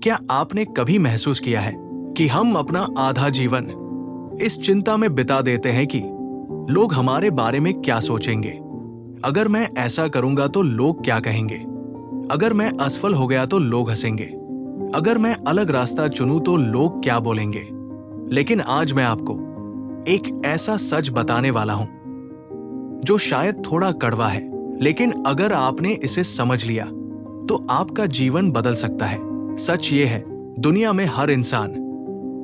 क्या आपने कभी महसूस किया है कि हम अपना आधा जीवन इस चिंता में बिता देते हैं कि लोग हमारे बारे में क्या सोचेंगे? अगर मैं ऐसा करूंगा तो लोग क्या कहेंगे? अगर मैं असफल हो गया तो लोग हंसेंगे। अगर मैं अलग रास्ता चुनूं तो लोग क्या बोलेंगे? लेकिन आज मैं आपको एक ऐसा सच बताने वाला हूं जो शायद थोड़ा कड़वा है, लेकिन अगर आपने इसे समझ लिया तो आपका जीवन बदल सकता है। सच ये है, दुनिया में हर इंसान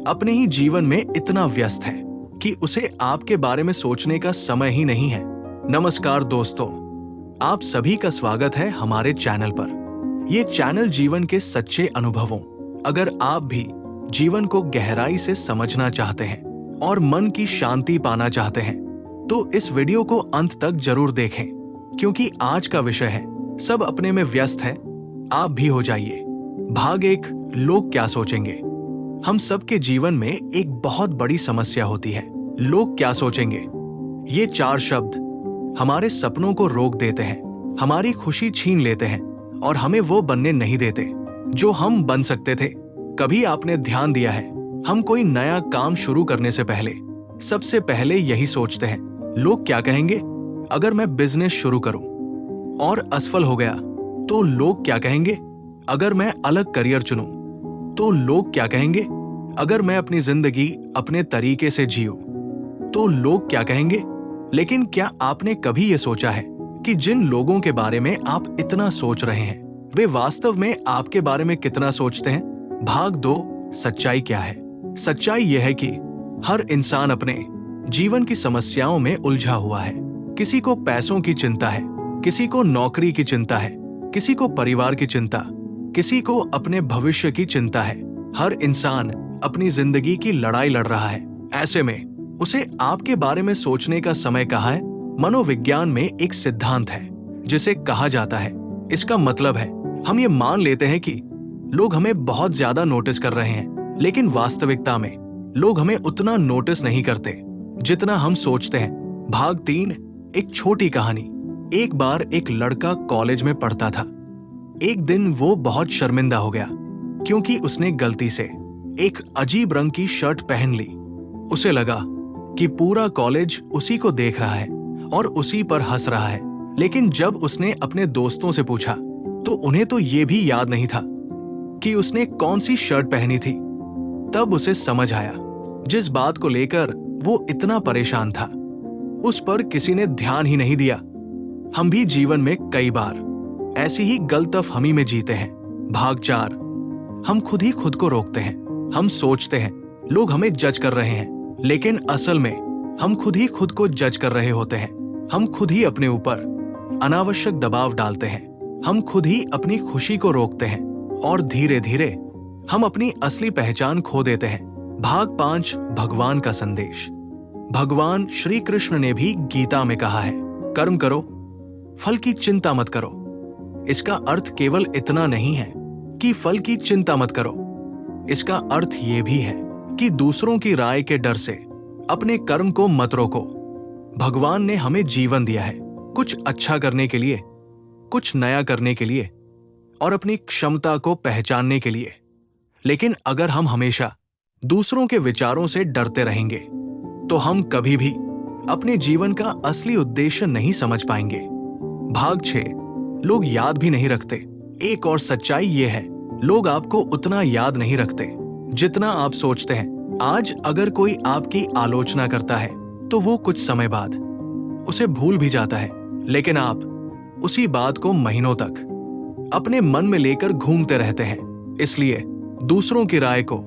अपने ही जीवन में इतना व्यस्त है कि उसे आपके बारे में सोचने का समय ही नहीं है। नमस्कार दोस्तों, आप सभी का स्वागत है हमारे चैनल पर। ये चैनल जीवन के सच्चे अनुभवों। अगर आप भी जीवन को गहराई से समझना चाहते हैं और मन की शांति पाना चाहते हैं तो इस वीडियो को अंत तक जरूर देखें, क्योंकि आज का विषय है सब अपने में व्यस्त है, आप भी हो जाइए। भाग 1, लोग क्या सोचेंगे। हम सबके जीवन में एक बहुत बड़ी समस्या होती है, लोग क्या सोचेंगे। ये 4 शब्द हमारे सपनों को रोक देते हैं, हमारी खुशी छीन लेते हैं और हमें वो बनने नहीं देते जो हम बन सकते थे। कभी आपने ध्यान दिया है, हम कोई नया काम शुरू करने से पहले सबसे पहले यही सोचते हैं, लोग क्या कहेंगे? अगर मैं बिजनेस शुरू करूं और असफल हो गया तो लोग क्या कहेंगे? अगर मैं अलग करियर चुनूं तो लोग क्या कहेंगे? अगर मैं अपनी जिंदगी अपने तरीके से जीऊं तो लोग क्या कहेंगे? लेकिन क्या आपने कभी यह सोचा है कि जिन लोगों के बारे में आप इतना सोच रहे हैं वे वास्तव में आपके बारे में कितना सोचते हैं? भाग 2, सच्चाई क्या है। सच्चाई यह है कि हर इंसान अपने जीवन की समस्याओं में उलझा हुआ है। किसी को पैसों की चिंता है, किसी को नौकरी की चिंता है, किसी को परिवार की चिंता, किसी को अपने भविष्य की चिंता है। हर इंसान अपनी जिंदगी की लड़ाई लड़ रहा है। ऐसे में उसे आपके बारे में सोचने का समय कहाँ है? मनोविज्ञान में एक सिद्धांत है जिसे कहा जाता है, इसका मतलब है हम ये मान लेते हैं कि लोग हमें बहुत ज्यादा नोटिस कर रहे हैं, लेकिन वास्तविकता में लोग हमें उतना नोटिस नहीं करते जितना हम सोचते हैं। भाग 3, एक छोटी कहानी। एक बार एक लड़का कॉलेज में पढ़ता था। एक दिन वो बहुत शर्मिंदा हो गया क्योंकि उसने गलती से एक अजीब रंग की शर्ट पहन ली। उसे लगा कि पूरा कॉलेज उसी को देख रहा है और उसी पर हंस रहा है। लेकिन जब उसने अपने दोस्तों से पूछा तो उन्हें तो ये भी याद नहीं था कि उसने कौन सी शर्ट पहनी थी। तब उसे समझ आया जिस बात को लेकर वो इतना परेशान था उस पर किसी ने ध्यान ही नहीं दिया। हम भी जीवन में कई बार ऐसी ही गलतफहमी में जीते हैं। भाग 4, हम खुद ही खुद को रोकते हैं। हम सोचते हैं लोग हमें जज कर रहे हैं, लेकिन असल में हम खुद ही खुद को जज कर रहे होते हैं। हम खुद ही अपने ऊपर अनावश्यक दबाव डालते हैं। हम खुद ही अपनी खुशी को रोकते हैं और धीरे धीरे हम अपनी असली पहचान खो देते हैं। भाग 5, भगवान का संदेश। भगवान श्री कृष्ण ने भी गीता में कहा है, कर्म करो, फल की चिंता मत करो। इसका अर्थ केवल इतना नहीं है कि फल की चिंता मत करो, इसका अर्थ ये भी है कि दूसरों की राय के डर से अपने कर्म को मत रोको। भगवान ने हमें जीवन दिया है कुछ अच्छा करने के लिए, कुछ नया करने के लिए और अपनी क्षमता को पहचानने के लिए। लेकिन अगर हम हमेशा दूसरों के विचारों से डरते रहेंगे तो हम कभी भी अपने जीवन का असली उद्देश्य नहीं समझ पाएंगे। भाग 6, लोग याद भी नहीं रखते। एक और सच्चाई ये है, लोग आपको उतना याद नहीं रखते जितना आप सोचते हैं। आज अगर कोई आपकी आलोचना करता है तो वो कुछ समय बाद उसे भूल भी जाता है, लेकिन आप उसी बात को महीनों तक अपने मन में लेकर घूमते रहते हैं। इसलिए दूसरों की राय को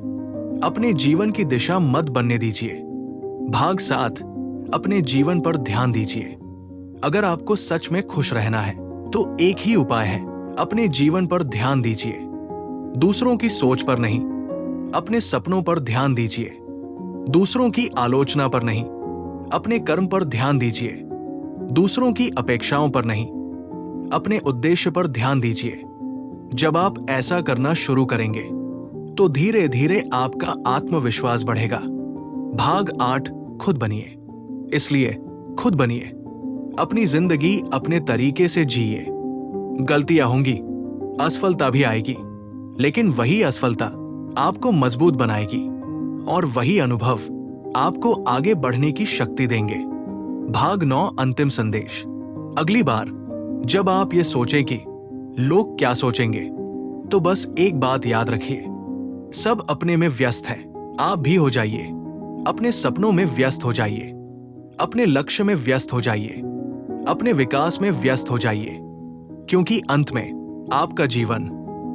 अपने जीवन की दिशा मत बनने दीजिए। भाग 7, अपने जीवन पर ध्यान दीजिए। अगर आपको सच में खुश रहना है तो एक ही उपाय है, अपने जीवन पर ध्यान दीजिए। दूसरों की सोच पर नहीं, अपने सपनों पर ध्यान दीजिए। दूसरों की आलोचना पर नहीं, अपने कर्म पर ध्यान दीजिए। दूसरों की अपेक्षाओं पर नहीं, अपने उद्देश्य पर ध्यान दीजिए। जब आप ऐसा करना शुरू करेंगे तो धीरे धीरे आपका आत्मविश्वास बढ़ेगा। भाग 8, खुद बनिए। इसलिए खुद बनिए, अपनी जिंदगी अपने तरीके से जिए। गलतियां होंगी, असफलता भी आएगी, लेकिन वही असफलता आपको मजबूत बनाएगी और वही अनुभव आपको आगे बढ़ने की शक्ति देंगे। भाग 9 अंतिम संदेश। अगली बार जब आप ये सोचें कि लोग क्या सोचेंगे, तो बस एक बात याद रखिए, सब अपने में व्यस्त है। आप भी हो जाइए, अपने सपनों में व्यस्त हो जाइए, अपने लक्ष्य में व्यस्त हो जाइए, अपने विकास में व्यस्त हो जाइए, क्योंकि अंत में आपका जीवन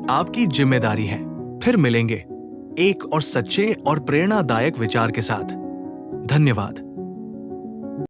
आपकी जिम्मेदारी है। फिर मिलेंगे एक और सच्चे और प्रेरणादायक विचार के साथ। धन्यवाद।